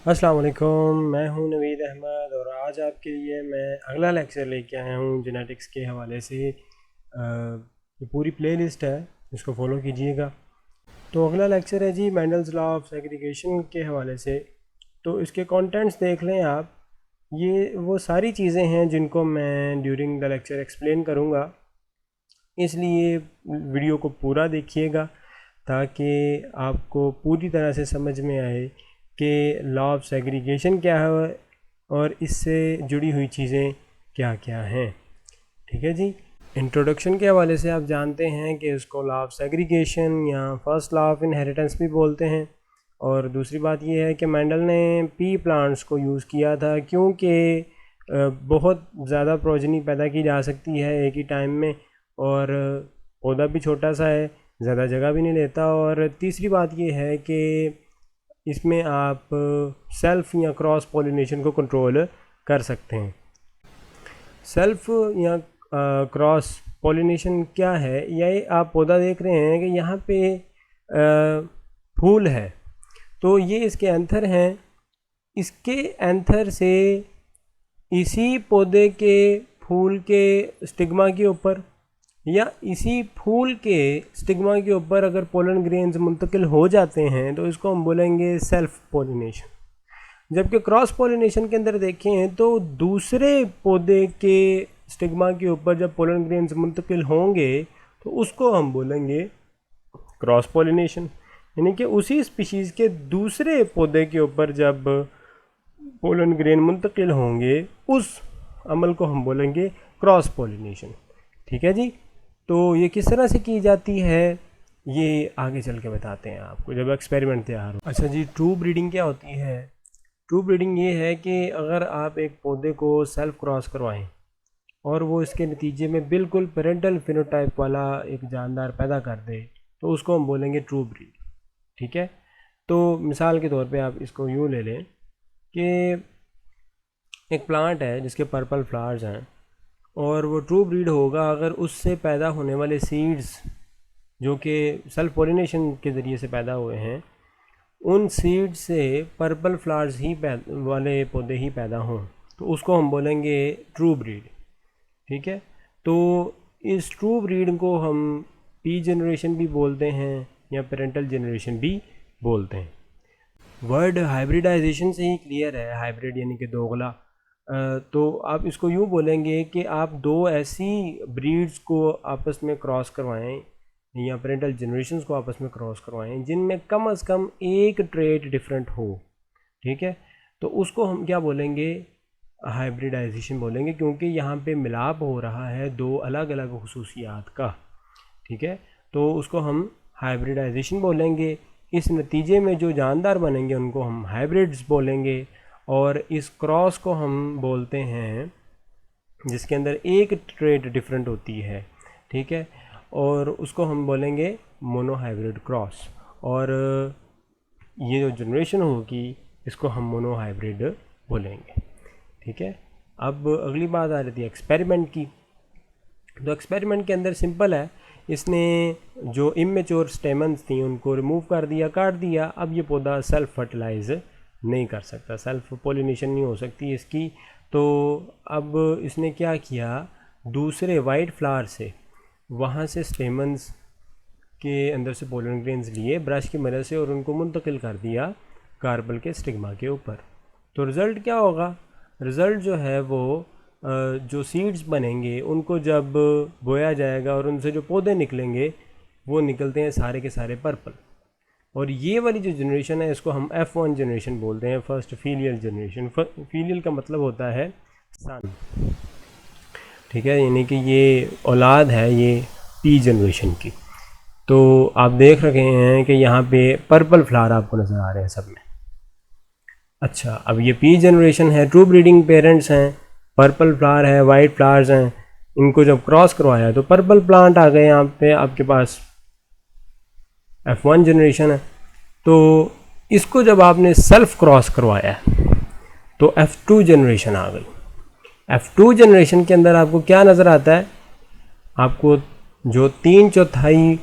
अस्सलाम वालेकुम, मैं हूं नवीद अहमद और आज आपके लिए मैं अगला लेक्चर लेके आया हूं जेनेटिक्स के हवाले से। ये पूरी प्लेलिस्ट है, इसको फॉलो कीजिएगा। तो अगला लेक्चर है जी मेंडल्स लॉ ऑफ सेग्रीगेशन के हवाले से। तो इसके कंटेंट्स देख लें आप। ये वो सारी चीज़ें हैं जिनको मैं ड्यूरिंग द लेक्चर एक्सप्लेन करूँगा, इसलिए वीडियो को पूरा देखिएगा ताकि आपको पूरी तरह से समझ में आए कि लॉ ऑफ सेग्रीगेशन क्या है और इससे जुड़ी हुई चीज़ें क्या क्या हैं। ठीक है जी। इंट्रोडक्शन के हवाले से आप जानते हैं कि इसको लॉ ऑफ सेग्रीगेशन या फर्स्ट लॉ ऑफ इनहेरिटेंस भी बोलते हैं। और दूसरी बात यह है कि मेंडल ने पी प्लांट्स को यूज़ किया था क्योंकि बहुत ज़्यादा प्रोजनी पैदा की जा सकती है एक ही टाइम में, और पौधा भी छोटा सा है, ज़्यादा जगह भी नहीं लेता। और तीसरी बात यह है कि इसमें आप सेल्फ या क्रॉस पॉलिनेशन को कंट्रोल कर सकते हैं। सेल्फ या क्रॉस पॉलिनेशन क्या है? ये आप पौधा देख रहे हैं कि यहाँ पे फूल है, तो ये इसके एंथर हैं। इसके एंथर से इसी पौधे के फूल के स्टिग्मा के ऊपर या इसी फूल के स्टिग्मा के ऊपर अगर पोलन ग्रेन्स मुंतकिल हो जाते हैं तो इसको हम बोलेंगे सेल्फ पॉलिनेशन। जबकि क्रॉस पॉलिनेशन के अंदर देखें तो दूसरे पौधे के स्टिग्मा के ऊपर जब पोलन ग्रेन्स मुंतकिल होंगे तो उसको हम बोलेंगे क्रॉस पॉलिनेशन, यानी कि उसी स्पीशीज़ के दूसरे पौधे के ऊपर जब पोलन ग्रेन मुंतकिल होंगे उस अमल को हम बोलेंगे क्रॉस पॉलिनेशन। ठीक है जी। तो ये किस तरह से की जाती है ये आगे चल के बताते हैं आपको जब एक्सपेरिमेंट तैयार हो। अच्छा जी, ट्रू ब्रीडिंग क्या होती है? ट्रू ब्रीडिंग ये है कि अगर आप एक पौधे को सेल्फ क्रॉस करवाएं और वो इसके नतीजे में बिल्कुल पेरेंटल फिनोटाइप वाला एक जानदार पैदा कर दे तो उसको हम बोलेंगे ट्रू ब्रीड। ठीक है। तो मिसाल के तौर पे आप इसको यूँ ले लें कि एक प्लांट है जिसके पर्पल फ्लावर्स हैं और वो ट्रू ब्रीड होगा अगर उससे पैदा होने वाले सीड्स जो कि सेल्फ पॉलिनेशन के ज़रिए से पैदा हुए हैं, उन सीड से पर्पल फ्लावर्स ही वाले पौधे ही पैदा हों, तो उसको हम बोलेंगे ट्रू ब्रीड। ठीक है। तो इस ट्रू ब्रीड को हम पी जनरेशन भी बोलते हैं या पेरेंटल जनरेशन भी बोलते हैं। वर्ड हाइब्रिडाइजेशन से ही क्लियर है, हाइब्रिड यानी कि दोगला। तो आप इसको यूँ बोलेंगे कि आप दो ऐसी ब्रीड्स को आपस में क्रॉस करवाएं या पेरेंटल जनरेशन्स को आपस में क्रॉस करवाएं जिनमें कम से कम एक ट्रेट डिफरेंट हो। ठीक है। तो उसको हम क्या बोलेंगे? हाइब्रिडाइजेशन बोलेंगे, क्योंकि यहाँ पे मिलाप हो रहा है दो अलग अलग खुसूसियात का। ठीक है। तो उसको हम हाइब्रिडाइजेशन बोलेंगे। इस नतीजे में जो जानदार बनेंगे उनको हम हाइब्रिड्स बोलेंगे, और इस क्रॉस को हम बोलते हैं जिसके अंदर एक ट्रेट डिफरेंट होती है। ठीक है। और उसको हम बोलेंगे मोनोहाइब्रिड क्रॉस, और ये जो जनरेशन होगी इसको हम मोनोहाइब्रिड बोलेंगे। ठीक है। अब अगली बात आ रही थी एक्सपेरिमेंट की। तो एक्सपेरिमेंट के अंदर सिंपल है, इसने जो इमेच्योर स्टेमन्स थी उनको रिमूव कर दिया, काट दिया। अब ये पौधा सेल्फ फर्टिलाइज नहीं कर सकता, सेल्फ पोलिनेशन नहीं हो सकती इसकी। तो अब इसने क्या किया, दूसरे वाइट फ्लावर से वहाँ से स्टेमन्स के अंदर से पोलन ग्रेन्स लिए ब्रश की मदद से और उनको मुंतकिल कर दिया कार्बल के स्टिग्मा के ऊपर। तो रिज़ल्ट क्या होगा? रिज़ल्ट जो है वो जो सीड्स बनेंगे उनको जब बोया जाएगा और उनसे जो पौधे निकलेंगे वो निकलते हैं सारे के सारे पर्पल। और ये वाली जो जनरेशन है इसको हम F1 जनरेशन बोलते हैं, फर्स्ट फीलियल जनरेशन। फीलियल का मतलब होता है सन। ठीक है। यानी कि ये औलाद है ये पी जनरेशन की। तो आप देख रहे हैं कि यहाँ पे पर्पल फ्लावर आपको नज़र आ रहे हैं सब में। अच्छा, अब ये पी जनरेशन है, ट्रू ब्रीडिंग पेरेंट्स हैं, पर्पल फ्लावर है, वाइट फ्लावर्स हैं। इनको जब क्रॉस करवाया तो पर्पल प्लांट आ गए यहाँ पे आपके पास, F1 जनरेशन है। तो इसको जब आपने सेल्फ क्रॉस करवाया तो F2 जनरेशन आ गई। F2 जनरेशन के अंदर आपको क्या नज़र आता है? आपको जो 3/4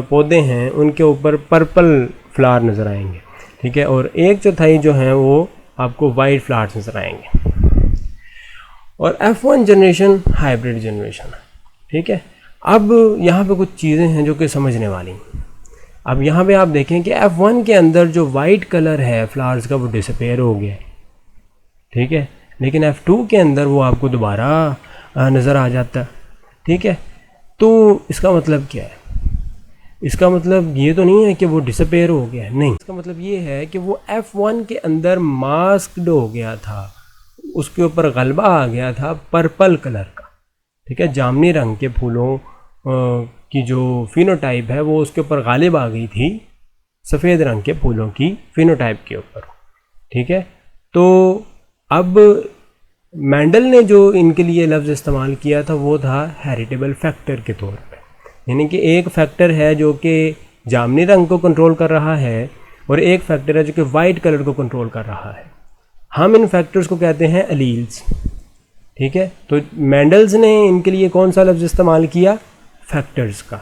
पौधे हैं उनके ऊपर पर्पल फ्लावर नज़र आएंगे। ठीक है, और 1/4 जो हैं वो आपको वाइट फ्लावर्स नजर आएंगे। और F1 जनरेशन हाइब्रिड जनरेशन है, ठीक है। अब यहाँ पे कुछ चीज़ें हैं जो कि समझने वाली हैं। अब यहाँ पे आप देखें कि F1 के अंदर जो वाइट कलर है फ्लावर्स का वो डिसअपेयर हो गया है, ठीक है, लेकिन F2 के अंदर वो आपको दोबारा नज़र आ जाता है, ठीक है। तो इसका मतलब क्या है? इसका मतलब ये तो नहीं है कि वो डिसअपेयर हो गया है, नहीं, इसका मतलब ये है कि वो F1 के अंदर मास्क्ड हो गया था, उसके ऊपर गलबा आ गया था पर्पल कलर का, ठीक है, जामनी रंग के फूलों की जो फिनोटाइप है वो उसके ऊपर गालिब आ गई थी सफ़ेद रंग के फूलों की फिनोटाइप के ऊपर, ठीक है। तो अब मैंडल ने जो इनके लिए लफ्ज़ इस्तेमाल किया था वो था हेरिटेबल फैक्टर के तौर पे, यानी कि एक फैक्टर है जो कि जामनी रंग को कंट्रोल कर रहा है और एक फैक्टर है जो कि वाइट कलर को कंट्रोल कर रहा है। हम इन फैक्टर्स को कहते हैं अलील्स, ठीक है। तो मैंडल्स ने इनके लिए कौन सा लफ्ज़ इस्तेमाल किया? फैक्टर्स का।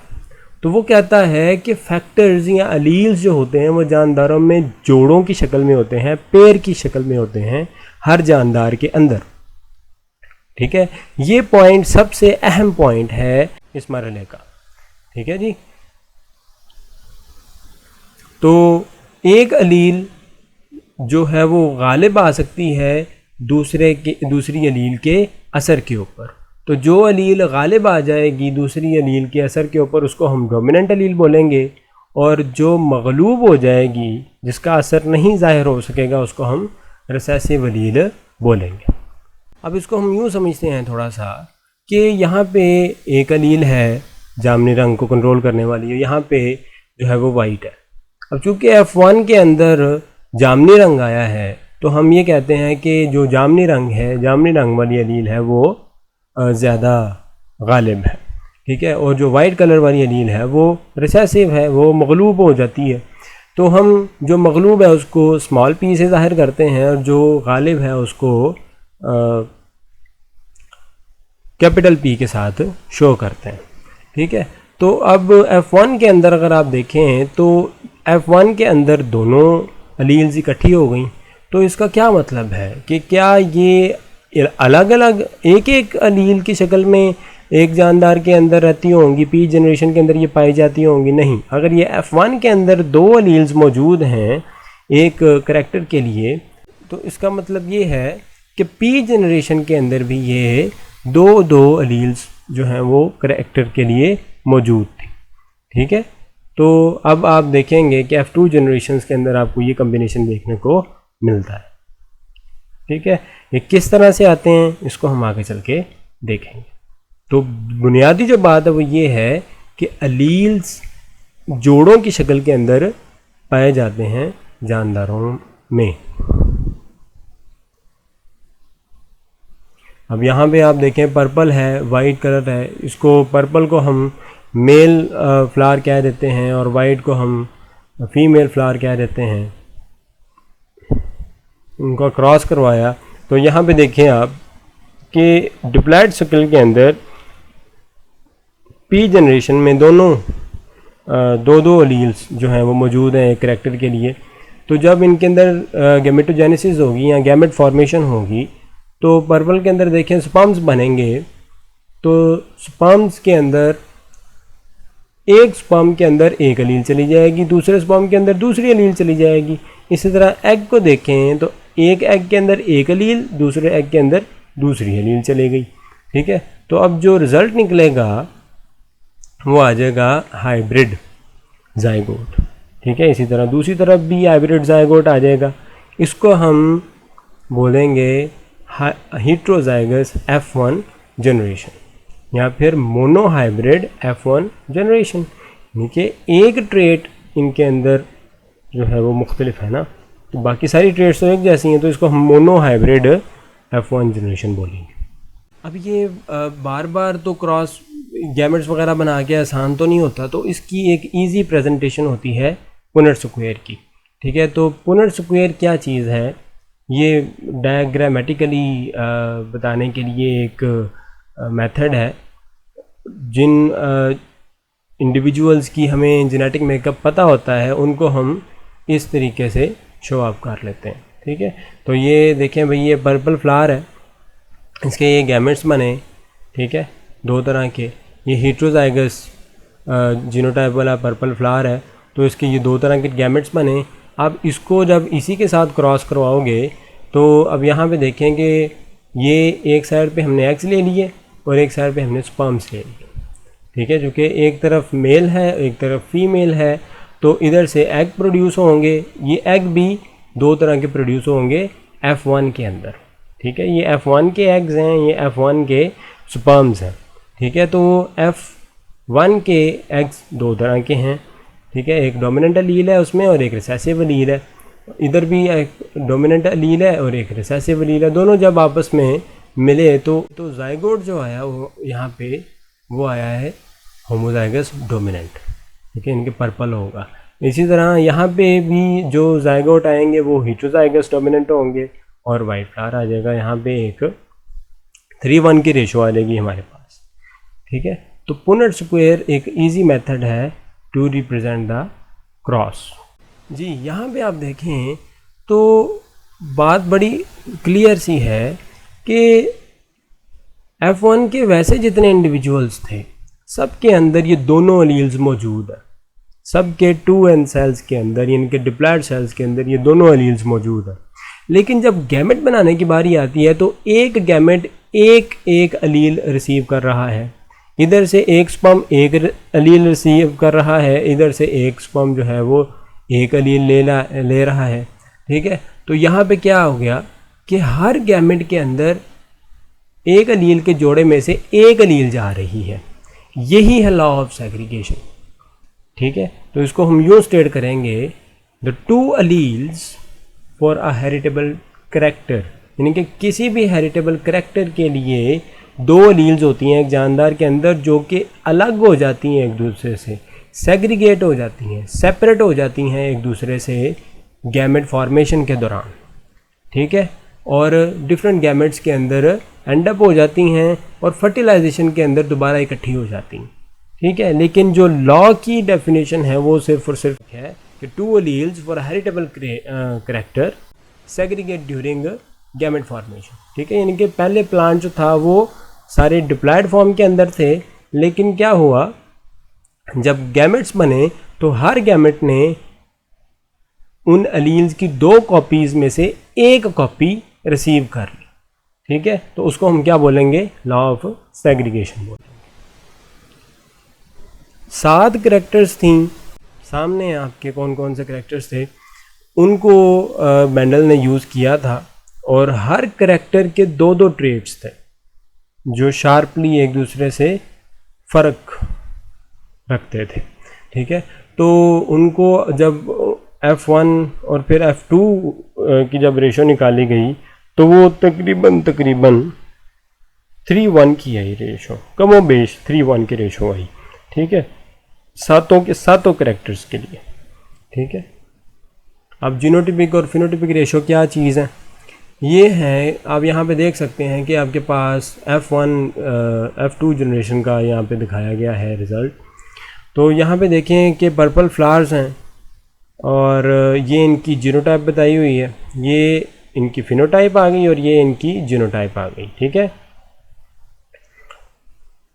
तो वो कहता है कि फैक्टर्स या अलील्स जो होते हैं वो जानदारों में जोड़ों की शक्ल में होते हैं, पेयर की शक्ल में होते हैं हर जानदार के अंदर, ठीक है। ये पॉइंट सबसे अहम पॉइंट है इस मरहले का, ठीक है जी। तो एक अलील जो है वो गालिब आ सकती है दूसरी अलील के असर के ऊपर। तो जो अलील गालिब आ जाएगी दूसरी अलील के असर के ऊपर उसको हम डोमिनेंट अलील बोलेंगे, और जो मगलूब हो जाएगी जिसका असर नहीं ज़ाहिर हो सकेगा उसको हम रिसेसिव अलील बोलेंगे। अब इसको हम यूँ समझते हैं थोड़ा सा कि यहाँ पे एक अलील है जामनी रंग को कंट्रोल करने वाली है, यहाँ पे जो है वो वाइट है। अब चूँकि F1 के अंदर जामनी रंग आया है तो हम ये कहते हैं कि जो जामनी रंग है, जामनी रंग वाली अलील है वो ज़्यादा गालिब है, ठीक है, और जो वाइट कलर वाली अलील है वो रिसेसिव है, वो मगलूब हो जाती है। तो हम जो मगलूब है उसको स्मॉल पी से ज़ाहिर करते हैं और जो गालिब है उसको कैपिटल पी के साथ शो करते हैं, ठीक है। तो अब F1 के अंदर अगर आप देखें तो F1 के अंदर दोनों अलील्स इकट्ठी हो गई। तो इसका क्या मतलब है कि क्या ये अलग अलग एक एक अलील की शक्ल में एक जानदार के अंदर रहती होंगी, पी जनरेशन के अंदर ये पाई जाती होंगी? नहीं। अगर ये F1 के अंदर दो अलील्स मौजूद हैं एक करैक्टर के लिए तो इसका मतलब ये है कि पी जनरेशन के अंदर भी ये दो अलील्स जो हैं वो करैक्टर के लिए मौजूद थी, ठीक है। तो अब आप देखेंगे कि F2 जनरेशन्स के अंदर आपको ये कम्बिनेशन देखने को मिलता है, ठीक है। ये किस तरह से आते हैं इसको हम आगे चल के देखेंगे। तो बुनियादी जो बात है वो ये है कि अलील्स जोड़ों की शक्ल के अंदर पाए जाते हैं जानदारों में। अब यहाँ पे आप देखें पर्पल है, वाइट कलर है, इसको पर्पल को हम मेल फ्लावर कह देते हैं और वाइट को हम फीमेल फ्लावर कह देते हैं। उनका क्रॉस करवाया तो यहाँ पे देखें आप कि डिप्लॉयड सर्कल के अंदर पी जनरेशन में दोनों दो अलील्स जो हैं वो मौजूद हैं एक करैक्टर के लिए। तो जब इनके अंदर गैमेटोजेनेसिस होगी या गैमेट फॉर्मेशन होगी तो पर्पल के अंदर देखें स्पर्म्स बनेंगे। तो स्पर्म्स के अंदर एक स्पर्म के अंदर एक अलील चली जाएगी, दूसरे स्पर्म के अंदर दूसरी अलील चली जाएगी। इसी तरह एग को देखें तो एक एग के अंदर एक अलील, दूसरे एग के अंदर दूसरी अलील चली गई, ठीक है। तो अब जो रिज़ल्ट निकलेगा वो आ जाएगा हाइब्रिड ज़ाइगोट, ठीक है। इसी तरह दूसरी तरफ भी हाइब्रिड ज़ाइगोट आ जाएगा, इसको हम बोलेंगे हेटेरोज़ाइगस F1 जनरेशन या फिर मोनोहाइब्रिड F1 जनरेशन, यानी कि एक ट्रेट इनके अंदर जो है वो मुख्तलिफ है ना, तो बाकी सारी ट्रेड्स तो एक जैसी हैं, तो इसको हम मोनोहाइब्रिड F1 जनरेशन बोलेंगे। अब ये बार बार तो क्रॉस गैमेट्स वगैरह बना के आसान तो नहीं होता, तो इसकी एक इजी प्रेजेंटेशन होती है पुनर्ट स्क्वायर की, ठीक है। तो पुनर्ट स्क्वायर क्या चीज़ है ये डायग्रामेटिकली बताने के लिए एक मेथड है। जिन इंडिविजुअल्स की हमें जेनेटिक मेकअप पता होता है उनको हम इस तरीके से शो आप कर लेते हैं। ठीक है, तो ये देखें भाई, ये पर्पल फ्लावर है, इसके ये गैमेट्स बने। ठीक है, दो तरह के, ये हेटेरोजाइगस जीनोटाइप वाला पर्पल फ्लावर है, तो इसके ये दो तरह के गैमेट्स बने। आप इसको जब इसी के साथ क्रॉस करवाओगे तो अब यहाँ पे देखें कि ये एक साइड पे हमने एग्स ले लिए और एक साइड पे हमने स्पर्म्स ले लिए। ठीक है, चूँकि एक तरफ मेल है एक तरफ फीमेल है, तो इधर से एग प्रोड्यूस होंगे। ये एग भी दो तरह के प्रोड्यूस होंगे F1 के अंदर। ठीक है, ये F1 के एग्स हैं, ये F1 के स्पर्म्स हैं। ठीक है, तो F1 के एग्स दो तरह के हैं। ठीक है, एक डोमिनेंट एलील है उसमें और एक रिसेसिव एलील है। इधर भी एक डोमिनेंट एलील है और एक रिसेसिव एलील है। दोनों जब आपस में मिले तो जाइगोट जो आया वो यहाँ पे वो आया है होमोजाइगस डोमिनेंट। ठीक है, इनके पर्पल होगा। इसी तरह यहाँ पे भी जो जाइगोट आएंगे वो हेटेरोजाइगस डोमिनेंट होंगे और वाइट फ्लावर आ जाएगा। यहाँ पे एक 3:1 की रेशो आ जाएगी हमारे पास। ठीक है, तो पुनेट स्क्वायर एक इजी मेथड है टू रिप्रेजेंट द क्रॉस। जी, यहाँ पे आप देखें तो बात बड़ी क्लियर सी है कि F1 के वैसे जितने इंडिविजुअल्स थे सबके अंदर ये दोनों एलील्स मौजूद है। सबके 2n सेल्स के अंदर, यानी कि डिप्लॉयड सेल्स के अंदर ये दोनों एलील्स मौजूद है। लेकिन जब गैमेट बनाने की बारी आती है तो एक गैमेट एक एलील रिसीव कर रहा है। इधर से एक स्पर्म एक एलील रिसीव कर रहा है, इधर से एक स्पर्म जो है वो एक एलील ले रहा है। ठीक है, तो यहाँ पे क्या हो गया कि हर गैमेट के अंदर एक एलील के जोड़े में से एक एलील जा रही है। यही है लॉ ऑफ सेग्रीगेशन। ठीक है, तो इसको हम यूँ स्टेट करेंगे, the two alleles for a heritable character, यानी कि किसी भी हेरिटेबल करैक्टर के लिए दो एलील्स होती हैं एक जानदार के अंदर जो कि अलग हो जाती हैं एक दूसरे से, सेग्रीगेट हो जाती हैं, सेपरेट हो जाती हैं एक दूसरे से गैमेट फॉर्मेशन के दौरान। ठीक है, और डिफरेंट गैमेट्स के अंदर एंड अप हो जाती हैं और फर्टिलाइजेशन के अंदर दोबारा इकट्ठी हो जाती हैं। ठीक है, लेकिन जो लॉ की डेफिनेशन है वो सिर्फ और सिर्फ है कि two alleles for heritable character segregate during gamete formation. ठीक है, यानी कि पहले प्लांट जो था वो सारे डिप्लॉयड फॉर्म के अंदर थे, लेकिन क्या हुआ जब गैमेट्स बने तो हर गैमेट ने उन एलील्स की दो कॉपीज़ में से एक कॉपी रिसीव कर ली। ठीक है, तो उसको हम क्या बोलेंगे, लॉ ऑफ सेग्रीगेशन बोलेंगे। 7 करैक्टर्स थी सामने, आपके कौन कौन से करैक्टर्स थे उनको मेंडल ने यूज़ किया था, और हर करैक्टर के दो दो ट्रेट्स थे जो शार्पली एक दूसरे से फ़र्क रखते थे। ठीक है, तो उनको जब F1 और फिर F2 की जब रेशो निकाली गई तो वो तकरीबन 3:1 की आई रेशो, कमोबेश 3:1 की रेशो आई। ठीक है, सातों करैक्टर्स के लिए। ठीक है, अब जीनोटिपिक और फिनोटिपिक रेशो क्या चीज़ है, ये है आप यहाँ पे देख सकते हैं कि आपके पास F1 F2 जनरेशन का यहाँ पे दिखाया गया है रिज़ल्ट। तो यहाँ पे देखें कि पर्पल फ्लावर्स हैं और ये इनकी जीनोटाइप बताई हुई है, ये इनकी फिनोटाइप आ गई और ये इनकी जीनोटाइप आ गई। ठीक है,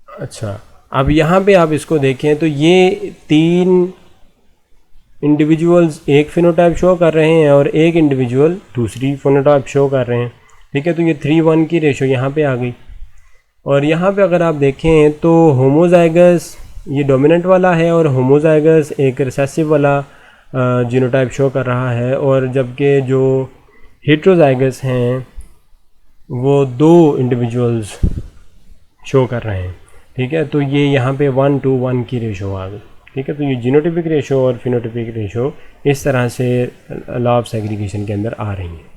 अच्छा, अब यहाँ पे आप इसको देखें तो ये 3 इंडिविजुअल्स एक फिनोटाइप शो कर रहे हैं और एक इंडिविजुअल दूसरी फिनोटाइप शो कर रहे हैं। ठीक है, तो ये 3:1 की रेशो यहाँ पे आ गई। और यहाँ पे अगर आप देखें तो होमोजाइगस ये डोमिनेंट वाला है और होमोजाइगस एक रिसेसिव वाला जीनोटाइप शो कर रहा है, और जबकि जो हेटेरोजाइगस हैं वो 2 इंडिविजुअल्स शो कर रहे हैं। ठीक है, तो ये यहाँ पे 1:1 की रेशो आ गई। ठीक है, तो ये जीनोटिपिक रेशो और फिनोटिपिक रेशो इस तरह से लॉ ऑफ सेग्रीगेशन के अंदर आ रही हैं।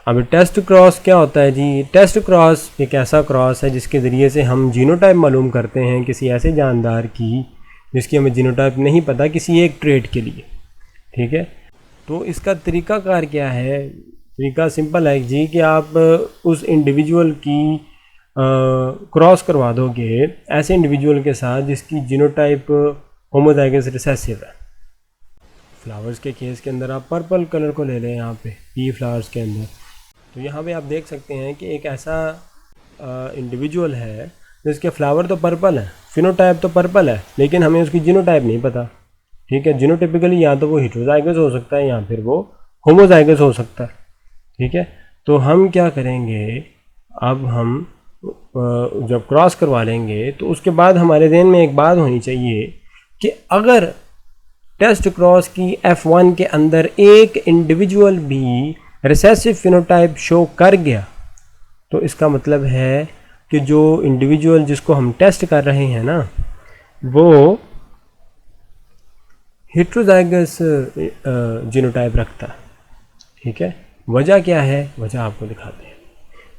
अब टेस्ट क्रॉस क्या होता है जी, टेस्ट क्रॉस एक ऐसा क्रॉस है जिसके ज़रिए से हम जीनोटाइप मालूम करते हैं किसी ऐसे जानदार की जिसकी हमें जीनोटाइप नहीं पता किसी एक ट्रेट के लिए। ठीक है, तो इसका तरीक़ाकार क्या है, तरीका सिंपल है जी कि आप उस इंडिविजुअल की क्रॉस करवा दोगे ऐसे इंडिविजुअल के साथ जिसकी जीनोटाइप होमोजाइगस रिसेसिव है। फ्लावर्स के केस के अंदर आप पर्पल कलर को ले लें यहाँ पे पी फ्लावर्स के अंदर, तो यहाँ पे आप देख सकते हैं कि एक ऐसा इंडिविजुअल है जिसके फ्लावर तो पर्पल है, फिनोटाइप तो पर्पल है, लेकिन हमें उसकी जीनोटाइप नहीं पता। ठीक है, जीनोटिपिकली या तो वो हेटेरोजाइगस हो सकता है या फिर वो होमोजाइगस हो सकता है। ठीक है, तो हम क्या करेंगे, अब हम जब क्रॉस करवा लेंगे तो उसके बाद हमारे ज़हन में एक बात होनी चाहिए कि अगर टेस्ट क्रॉस की F1 के अंदर एक इंडिविजुअल भी रिसेसिव फिनोटाइप शो कर गया तो इसका मतलब है कि जो इंडिविजुअल जिसको हम टेस्ट कर रहे हैं ना वो हेटेरोजाइगस जीनोटाइप रखता है। ठीक है, वजह क्या है, वजह आपको दिखाते हैं।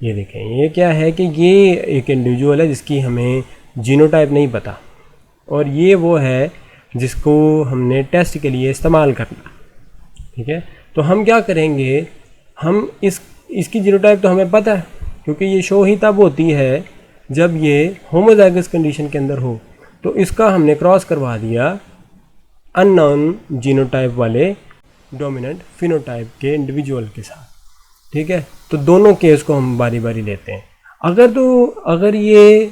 ये देखें, ये क्या है कि ये एक इंडिविजुअल है जिसकी हमें जीनोटाइप नहीं पता, और ये वो है जिसको हमने टेस्ट के लिए इस्तेमाल करना। ठीक है, तो हम क्या करेंगे, हम इसकी जीनोटाइप तो हमें पता है क्योंकि ये शो ही तब होती है जब ये होमोजाइगस कंडीशन के अंदर हो, तो इसका हमने क्रॉस करवा दिया अननोन जीनोटाइप वाले डोमिनेंट फिनोटाइप के इंडिविजुअल के साथ। ठीक है, तो दोनों केस को हम बारी बारी लेते हैं। अगर ये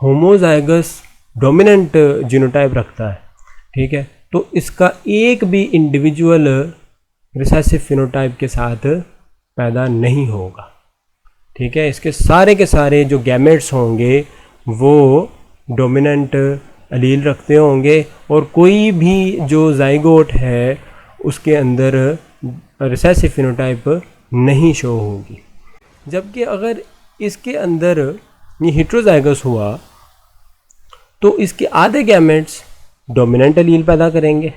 होमोजाइगस डोमिनेंट जीनोटाइप रखता है, ठीक है, तो इसका एक भी इंडिविजुअल रिसेसिव फिनोटाइप के साथ पैदा नहीं होगा। ठीक है, इसके सारे के सारे जो गैमेट्स होंगे वो डोमिनेंट अलील रखते होंगे और कोई भी जो जाइगोट है उसके अंदर रिसेसिव फिनोटाइप नहीं शो होगी। जबकि अगर इसके अंदर ये हेटेरोजाइगस हुआ तो इसके आधे गैमेट्स डोमिनेंट अलील पैदा करेंगे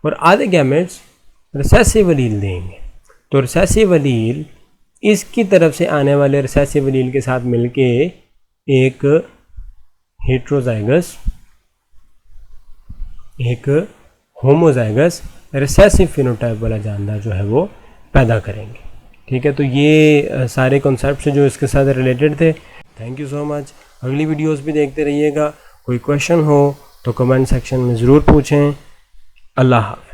और आधे गैमेट्स रिसेसिव अलील देंगे। तो रिसेसिव अलील इसकी तरफ से आने वाले रिसेसिव अलील के साथ मिलके एक हेटेरोजाइगस, एक होमोजाइगस रिसेसिव फिनोटाइप वाला जानदार जो है वो पैदा करेंगे। ठीक है, तो ये सारे कॉन्सेप्ट्स जो इसके साथ रिलेटेड थे। Thank you so much. अगली वीडियोस भी देखते रहिएगा। कोई क्वेश्चन हो तो कमेंट सेक्शन में ज़रूर पूछें। अल्लाह हाफ़िज़।